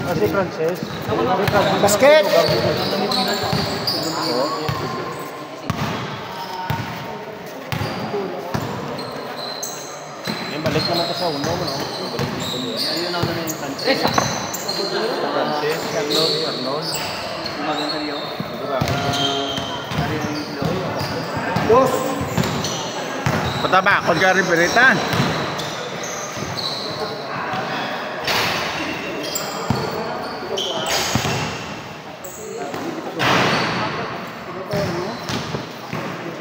Kasi Frances. Basket! Balik naman ko sa uno mo, no? Balik dito niya. Ayun ako na yung Frances. Frances, Arnold. Maganda niyo. Dos! Pataba, kung ka rin piritan.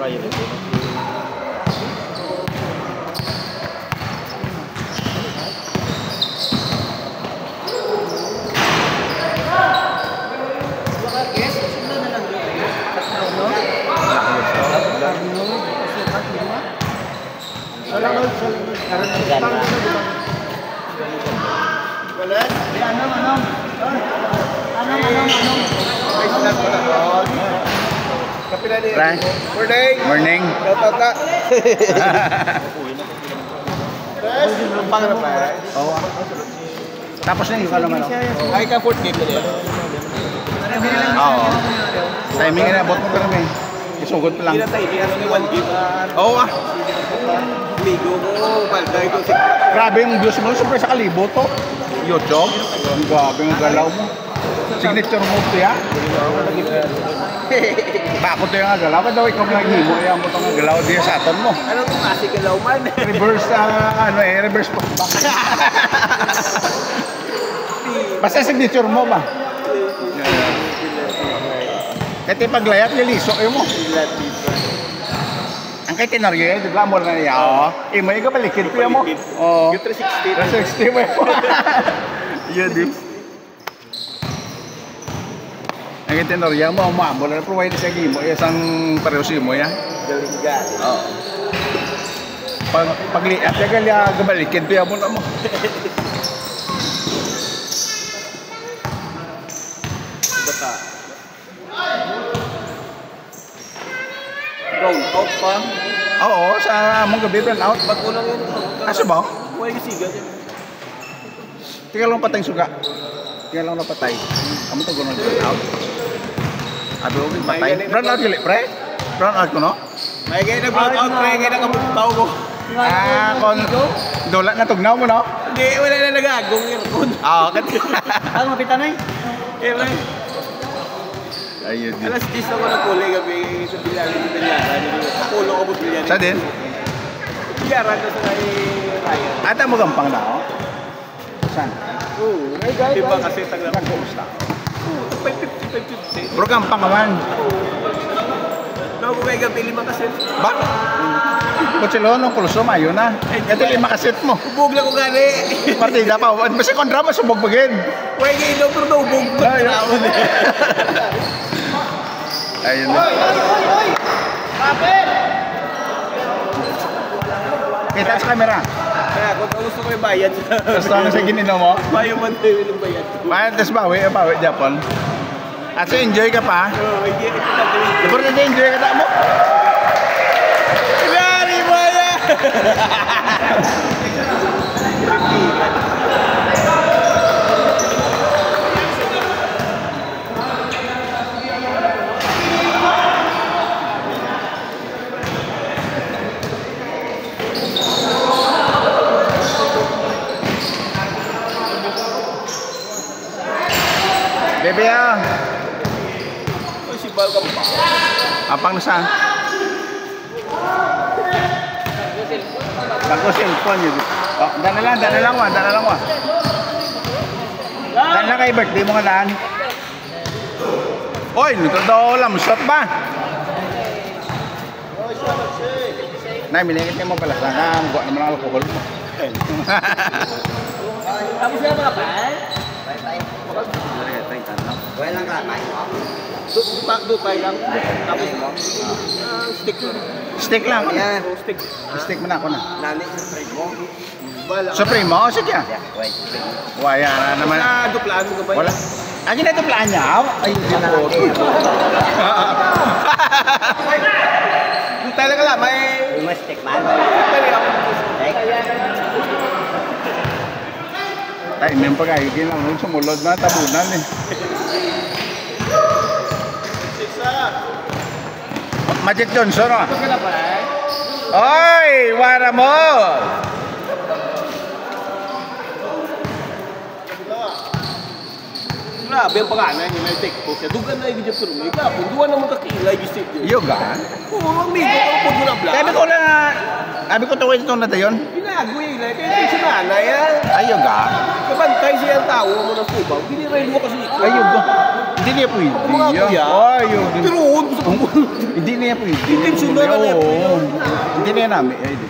Kaya ito. Morning. Oh. Tapos na yung kalaman. Ay ka 4 game na. Oo. Timing na bot ko namin. Isugod pa lang. Oo ah. Ligo ko, balday ko. Grabe yung views mo. Siyempre sa kalibo to. YouTube. Grabe yung galaw mo. Signature move to ya. Bakit to yung galaw? Kada ikaw naghimo. Ayan mo itong galaw diya sa aton mo. Ano itong kasi galaw man? Reverse, reverse pa. Basta signature mo ba? Kasi paglayat niya liso mo. Ang kay tinaryo, di ba mo na niya? Mo yung kapalikid ko mo. Yung 360. 360 mo yun. Yan di. Ang kay tinaryo mo, mo na provide sa mo. Isang pareosi mo yan. Galingan. Oo. Pagliat niya kaya kapalikid ko mo na mo. Bata. Round out pa. Oo, sa among gabi run out. Ba't unang yun? Asa ba? Huwag yung siga dyan. Tingnan lang patay suga. Tingnan lang na patay. Kamu to gano'n run out. Ado yung patay. Run out gili, pre? Run out ko no? May kaya nag-run out, pre. Kaya nakapuntaw ko. Kon dola na tugnaw mo no? Hindi, wala na nag-agong yun. Oo, kasi. Ang mapitanay. Eh, pre. Ayun din. Alas 10 ako ng kulay gabi sa bilyari ng bilyaran. Nakulong ako sa bilyari. Sa din? Bilyaran na sa kay Ryan. Ata mo gampang na ako? Saan? Oo. Ay, guys. Diba kasi taglang Nag-kumusta? 550. Bro, gampang naman. Naku kay gabi 5 kasi. Ba? Barcelona, Kulso, mayo na. Ito 5 kaset mo. Ubog lang ko gani. Partida pa. Basta kontra mo, subog bagin. Huwag kayo ilo, pero naubog. Ayun na. Kita sa camera. Kaya kung gusto ko yung bayad. Gusto mo sa ginino mo? Bayo man tayo yung bayad. Bayad, tas bawi, Japon. At so enjoy ka pa? Oo, hindi ito natin. Importante enjoy ka ta mo? Lari mo yan! Bebe ah. Uy, si Bal ka pa. Apang na saan? Bago cellphone yun. Oh, dana lang wa. Dana lang kay birthday mo nga daan. Oy, nito daw lang, shot ba? Nay, miningit mo pala. Saka, buwan naman ang alcohol mo. Tapos na mga pal? Walang lamay. Dupay lang. Tapos stick lang. Stick lang. Yan. Stick. Stick mo na ako na. Nani sa trade mo. Bala. Supreme mo? O, sige. Wait. Waya na naman. Sa duplaan mo ka ba? Wala. Ang ginagawa plan niya? Ay, Ako. Talaga lang, may... Umastik man. Talaga ako. Like. Tay, may pagkakigin lang nun, sumulod na, tabunan eh. Magic Johnson, oh. Oy, wala mo! Grabe ang pangalan niya, may tekpo siya. Dugan na yung pero may kapon. Duwan naman kakilay yung state yun. Yoga? Oo, ang migo. Ang po doon ang black. Sabi ko lang, sabi ko tuwin ito na tayon. Pinago yung ilay. Kaya tayo sa nanay, ah. Ay, yoga? Kabantay siya ang tao mo ng pubaw. Binirail mo kasi ito. Ay, yoga. Hindi niya pwede. Mga kuya. Ay, yoga. Pero huwag mo sa pagbulo. Hindi niya pwede. Intentional na niya pwede. Hindi niya namin. Ay, di.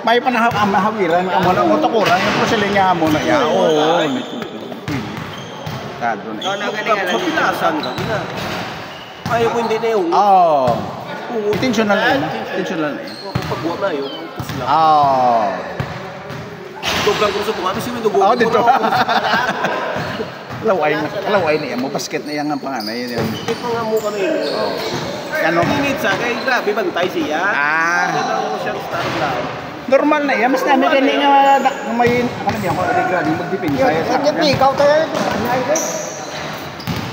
May panahawiran ka mo lang. Mutakuran. Yung prosili niya mo na yan. Oo. Tado na. Sa pinasan ka. Ayaw ko hindi na yung. Oo. Intentional na yun. Intentional na yun. Pagbuwa na yun. Oo. Doblang ko sa bunga. Kasi may dugo. Oo, dito. Laway na yan mo. Basket na yan ang panganay. Ito nga mo kami. Ano? Minit sa kay grabe bantay siya. Kailangan mo siyang start lang. Normal na yan. Mas namin ganyan nga may ano niya ko regalo magdipin sa sa. Ikaw tayo. Ano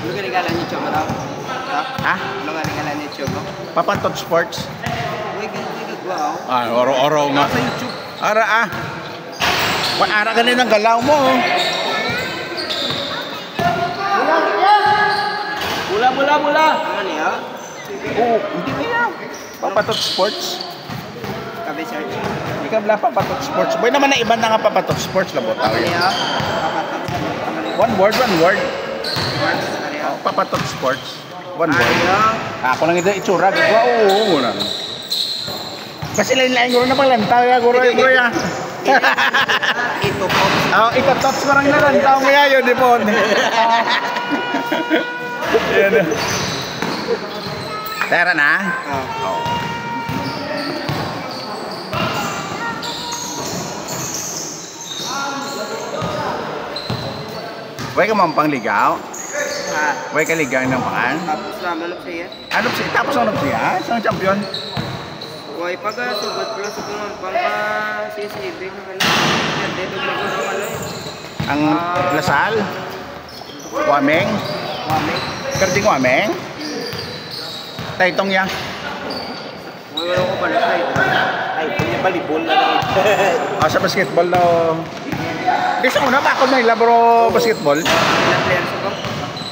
ka regala ni Chong? Ha? Ano ka regala ni Chong? Papantot Sports. Uy, ganito wow. Oro nga. Sa YouTube. Ara Ara ganin ang galaw mo. Mula. Ano niya? Oo, hindi niya. Papantot Sports. Kabe search. Ikaw bla Papantot Sports. Boy naman na iba na nga Papantot Sports labo tao Ano yan. niya? Papatot. One word. Ano niya? Papantot Sports. One word. Ano? Ako lang ito itsura. Gagawa, oo. Kasi lain-lain ko na palantaw ya, guro ya. Ito po. Ito tots ko lang nalantaw mo ya, yun, di po. Yan. Tara na? Oo. Huwag ka mong pangligaw. Huwag ka ligaw ng pangan. Tapos naman ano siya? Ano siya? Tapos ano siya? Isang champion? Uy, pag sugod pala sa kung pang sisibig ng ano. Dito nagulong ano eh. Ang Lasal? Wameng? Mami. Karding Wameng? Taitong ya? Wala ko pala sa ito. Ay, punya balibol na lang. Sa basketball daw. Di sa una, bakod na ilabro basketball? Ilang players ko?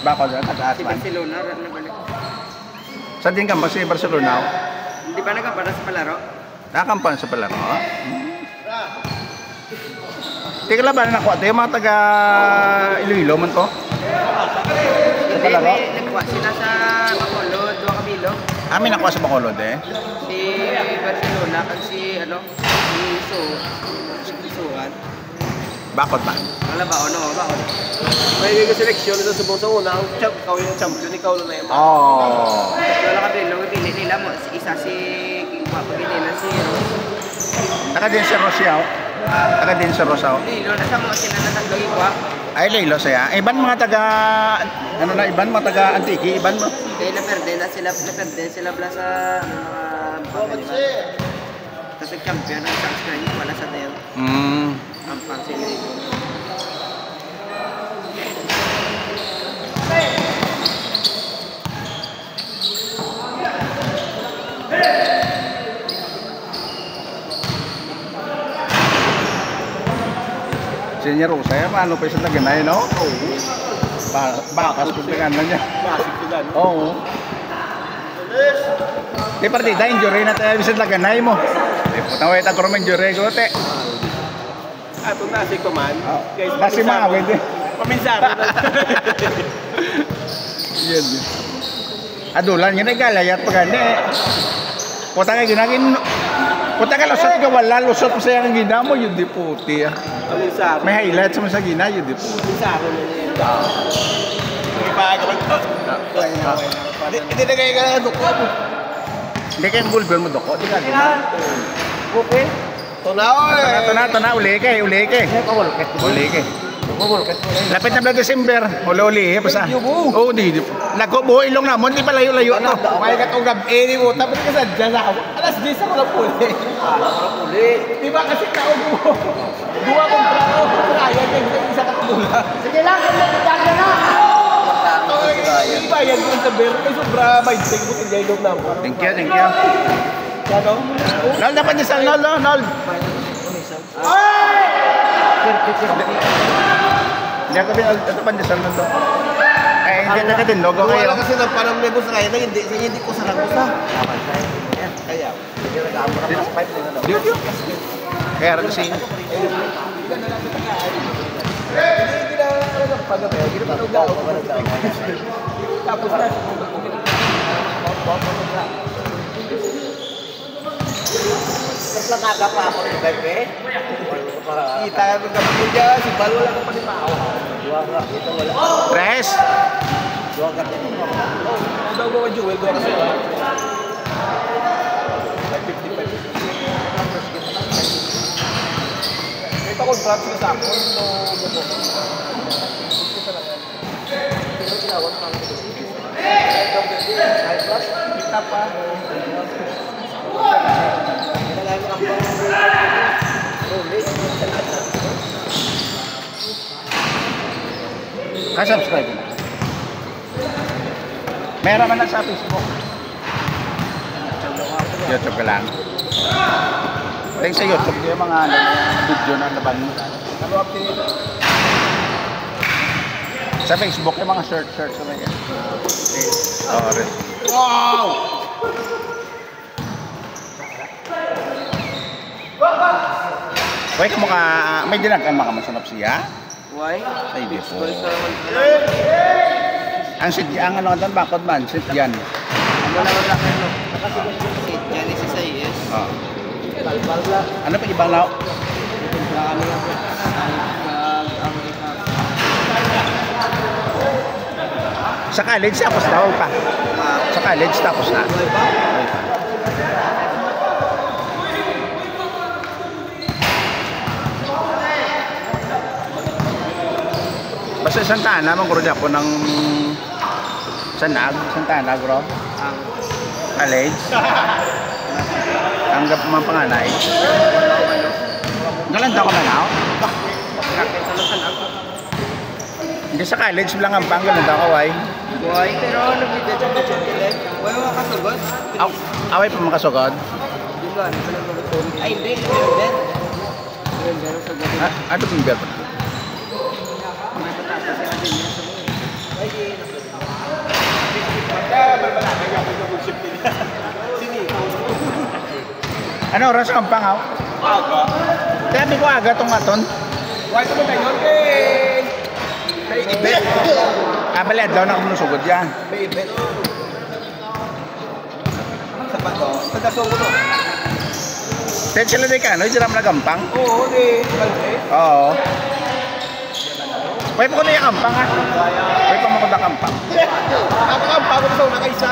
Bakod na, Si taga-Atlan. Barcelona, rin na balik. Saan din ka ba si Barcelona? Hindi pa nagkapada sa palaro? Nakakampan sa palaro. Tika lang ba na nakuha? Yung mga taga Iloilo man to? Sa Hindi, palaro? may nagkuha sila sa Bacolod, 2 Kabilo. May nakuha sa Bacolod eh. Si Barcelona, kag si, si Suan. Bakod ba? Wala ba, ano, ba? May seleksyon na sa buong una. Ang ikaw yung champion, ikaw na yun. Oh. Wala Kabilo, pili nila mo. Isa si, pagpagilinan si Rose. Taga din sa Rosiao. Taga din sa Rosao. Lilo, nasa mga sila na nagluwa. Ay, Lilo saya. Iban mga taga, ano na, iban mga taga Antiki, iban mo. Kaya naperde sila bla sa, tapos champion ang subscribe wala sa tayo. Ang pang-sili ko. Senior Rosa, ano pa sa taganay, no? Oo. Bakas po taganan niya. Basic ko gan. Oo. Di partida, injury na tayo sa taganay mo. Puta mo, ito ko injury ko, te. Ato na si Kuman. Guys, Kasi maawin din. Paminsara na. Yan. Adulan, yun ay galayat pag ganda eh. Puta ka ginagin. Puta ka lusot ka wala, lusot mo sa yung gina mo, yun di puti ah. Paminsara. May highlights mo sa gina, yun di puti. Paminsara na yun. Ipaga ko. Hindi na kayo ka doko mo. Hindi kayong bulbul mo doko, di ka naman. Okay. Tunaw eh. Ito na, uli ka. Uli ka. Lapit na December. Uli, basta. Oo, di. Nagko buo ilong na mo, di pa layo-layo to. May katong gabi ni mo, tapos ka sa dyan ako. Alas Gisa ko lang puli. Uli. Di ba kasi kao mo? Dua kontra ko. Kaya yung isa ka tumula. Sige lang, kaya na. Ibayad ko sa bear. Kaya sobra may take mo kaya yung na. Thank you, thank you. Ano? Nol, dapat niya sal, Nol, Nol. Hindi ako bin, ito pa niya sal, Nol. Eh, hindi na ka din, logo kayo. Wala kasi ng panang nebos na kayo, hindi ko sarang gusto. Kaya, hindi nag-aamo na mas pipe nila daw. Diyo. Kaya rin kasi. Tapos na. Mas nakaga pa ako ng bebe. Kita ka ng kapatid dyan, si Bal wala ka pa ni Pao. Ito wala. Tres. Dua ka din. Daw ko Jewel, doon kasi. Ito ko drop sila sa ako. Kita pa. Ka-subscribe na. Meron man na sa Facebook. YouTube ka lang. Ring sa YouTube yung mga video na laban mo. Sa Facebook yung mga search sa mga yan. Oo rin. Wow! Wait, mukha may dinagkan makamasarap siya. Why? Ay, di po. School sa naman. Ang ang ano doon, bakod man, sit yan. Ano naman lang ano? Sit yan, isa sa IS. Oh. Ano pa ibang lao? Kami lang po. Sa college tapos daw pa. Sa college tapos na. Basta Santa Ana, magkuro po ng Santa Ana, bro. College. Ang mga panganay. Galanda ko na na. Hindi sa college lang ang pang galanda ko, ay. Why? Pero nag-video siya ba siya nila? Why mo makasugod? Away pa makasugod. Di ba? Ano pa nagpapatulog? Ay, hindi. Yun din. Yun din. Sa gabi. Ano pong beer? May patapos siya din niya sa buhay. Ano oras ang pangaw? Aga. Sabi ko aga tong aton. Why ko ba yun? May event. Balad daw na kung sugod yan. May event. Sa bato? Sa Dasogo no? Pwede sila di ka, no? Diyan na gampang? Oo, di. Oo. Pwede ko na yung kampang, ha? Pwede pa makunda kampang. Ako ang bago sa una kaysa.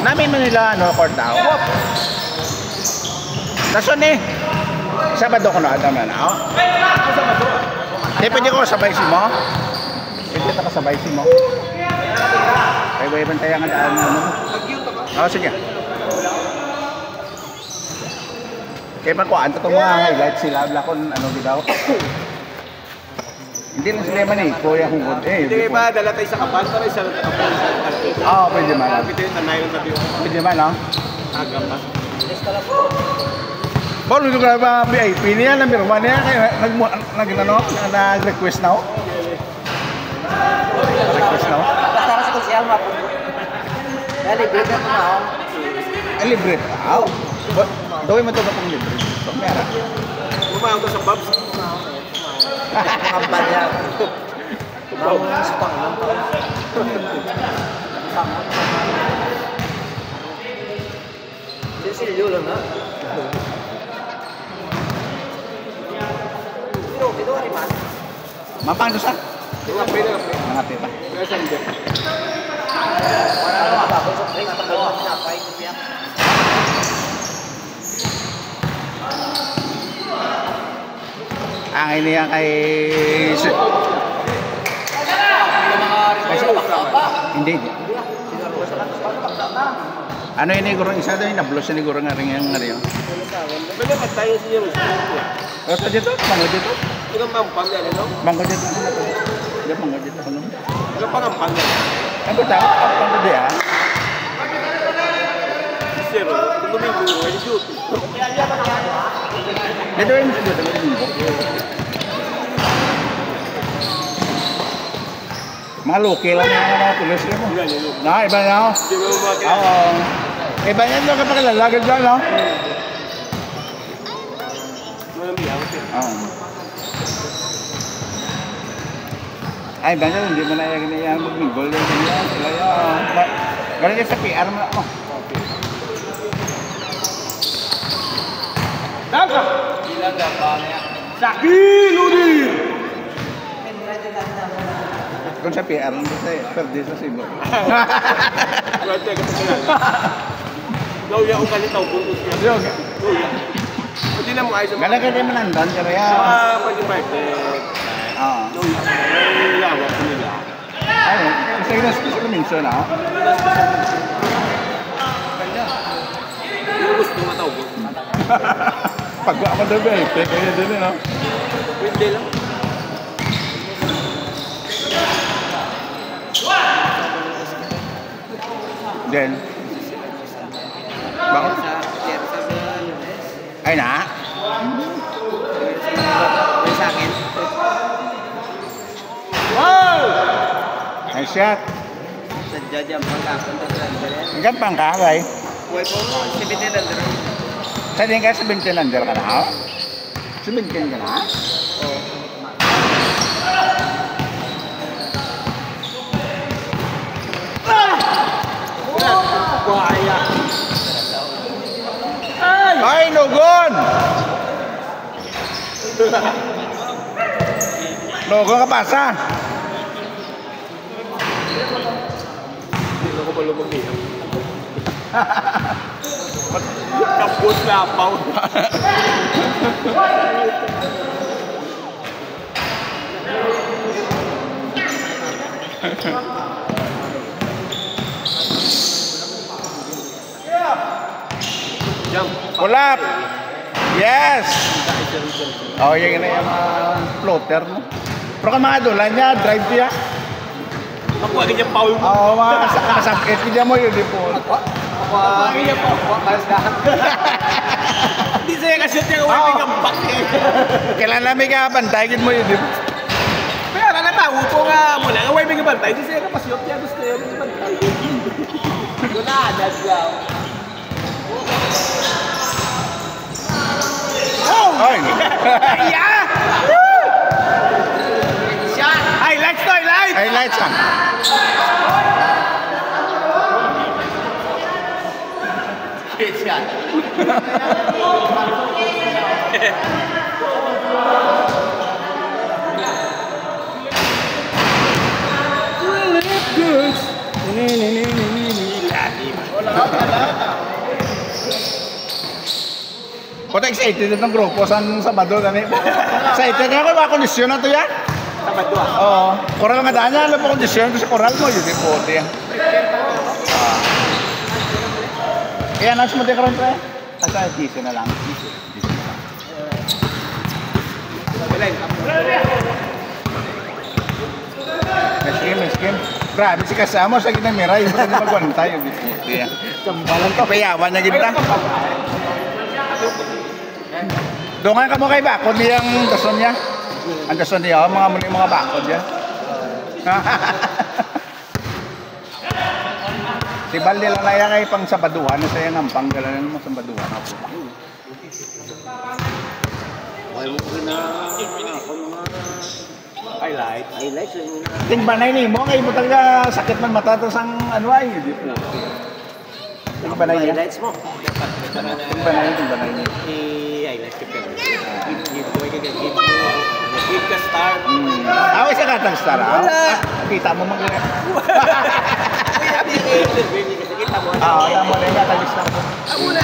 Namin Manila, ano, court daw. Dason eh. Sabado ko na, adam na na. Sabado? Hindi, pwede ko sabay si mo. Pwede ka sabay si mo. Kaya ba ibang tayo ang daan mo? Oo, sige. Kaya pa kuhaan, itong mga highlights sila, lakon, ano, gidaw. Hindi lang sila man eh, kuya hungod eh. Hindi ba, dala tayo sa kapan para isa lang kapan. Oo, pwede man. Pwede yung tanay yung tabi. Pwede man, no? Aga pa. Paul, ito ka ba VIP niya, number 1 niya, kaya nag-request na ako. Request na ako. Basta sa social map. Dali, bigyan mo na ako. Ay, libre pa. Aw. Gawin mo ito na pang libre. Pagkara. Bumayang ko sa Babs. Kampal niya. Babs pa. Silsilyo lang na. Pero rin man. Mapang doon sa? Mga pwede. Mga tita. Kaya saan din? Wala naman ako sa drink. Tagal na pinapay ko siya. Ang iniya kay... Hindi. Ano yun ni Gurang isa doon? Nablos ni Gurang nga rin yung nga rin. Pwede pa tayo sa iyo. Basta dito? Mangga dito? Ikaw mampang yan, ano? Mangga dito. Diyan mangga dito. Ano? Ikaw pa mampang yan. Ano ba tayo? Apa na diya? Sir, kung domingo, ay shoot. Dito yung dito. Mga local lang yung mga pulis mo. Na, iba na. Di ba umakit? Oo. Iba yan doon kapag lalagad dyan, no? Malamiyaw, sir. Oo. Ay, ba yan, hindi mo na yan mag-gol yung ganyan. Sila yun. Ganun yan sa PR mo na ako. Daga! Ilang daga niya? Sakil, Udin! Kung sa PR lang kasi, perde sa Cebu. Swerte ka sa kailan. Gawya ko kalitaw, buntos niya. Yung, Gawya. Hindi na mo ayos sa gala ka din manandan, kaya pag-birthday. Oo. Gawya. May lawak ko nila. Ay, isa yun sa minsan, ha? Yung gusto matawag. Pagwa ka daw ba eh, kaya din eh, no? Pwede lang. Then, bakit? Ay na? May sa akin. Wow! Ay shot. Sadya dyan pagkakon. Hanggang pang kakay. Buhay po mo, 17 lang doon. Sa din ka 17 under ka na, ha? 17 ka na? Oo. Buhaya. Ay, Nogon! Nogon ka pasa. Hindi ako malumag niya. Kapos na apaw. Jump. Kulap! Yes! Oh, yung ina yung floater, no? Pero ka mga dolan niya, drive niya. Ako agad yung paul mo. Oo, mga kasakit. Hindi mo yun, di po. Ako agad yung paul mo. Hindi sa'yo kasi yung Oo. wiping ang back eh. Kailan namin ka bantay, mo yun, di po. Kaya nakatawo po nga mula. Ang wiping ang bantay. Hindi sa'yo kapasyot niya. Gusto yun yung bantay. Wala, naglaw. Ay! Yeah! Shot! Highlights to, highlights! Highlights ah. Shot. Kota excited itong grupo sa Sabado kami. Excited nga ako ba kondisyon na to yan? Sabado ah. Oo. Koral nga daan niya, alam mo kondisyon ko sa koral mo, yun yung puti yan. Kaya nasa mo din karoon pa eh. Asa, GC na lang. Nice game. Grabe si kasama sa ginamira, yung pati magwantay, yung puti yan. Sambalan to. Payawan niya kita. Doon ka mo kay Bakod niyang dason niya. Ang dason niya, mga muli mga Bakod yan. Si Balde lang na yan kay pang Sabaduhan na siya ng panggalanan mo Sabaduhan. Highlight. Highlights lang yun. Tingbanay ni mo, kay mo talaga sakit man mata to sang ano ay. Tingbanay niya. Highlights mo. Tingbanay niya. I-highlight ka pero. Give ka star. Ako isa katang star. Kita mo mag- Kita mo. alam mo na yung katalis na ko. Ako na.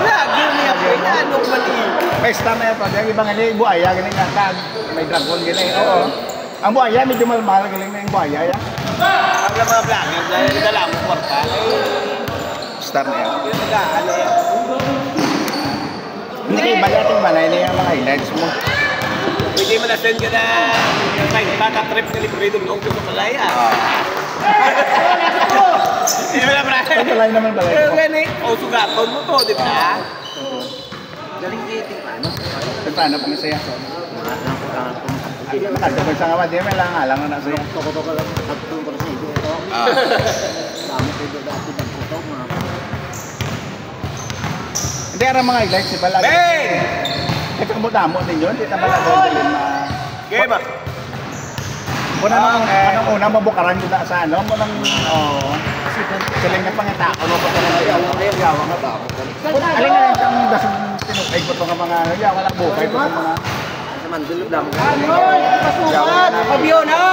Lagi niya po na. Anong mali? May star na yan pa. Yung ibang ano yung buhaya, galing nga tag. May dragon, galing. Oo. Ang buhaya, medyo mahal, galing na yung buhaya. Ang mga vlogger, dahil nagala mo kwarta. Star na yan. Yung nag-ano yan. Hindi kayo balating balay na yung mga highlights mo. Hindi mo na-send ka na yung baka-trip na libre doon noong sa Malaya. Hindi mo na brother. Ay, balay naman balay Pero ko. ganun o sugaton mo to, di ba? Galing dito paano? Paano pa masaya? Makadabag sa kawan, di may lang alam na sa'yo. Hindi, ang mga highlights, di ba lagi? Ben! Ito ang damo ninyo, hindi naman ako din na... Game ah! Unang mabukaran ko na sa ano, munang... Oo. Siling na pangitako mo pa talaga. Yawa nga ba? Alin na lang ang dasong tinukay ko itong mga... Yawa na bukay ko itong mga... Sa mandulog lang. Ano? Pasukan! Pabiyona!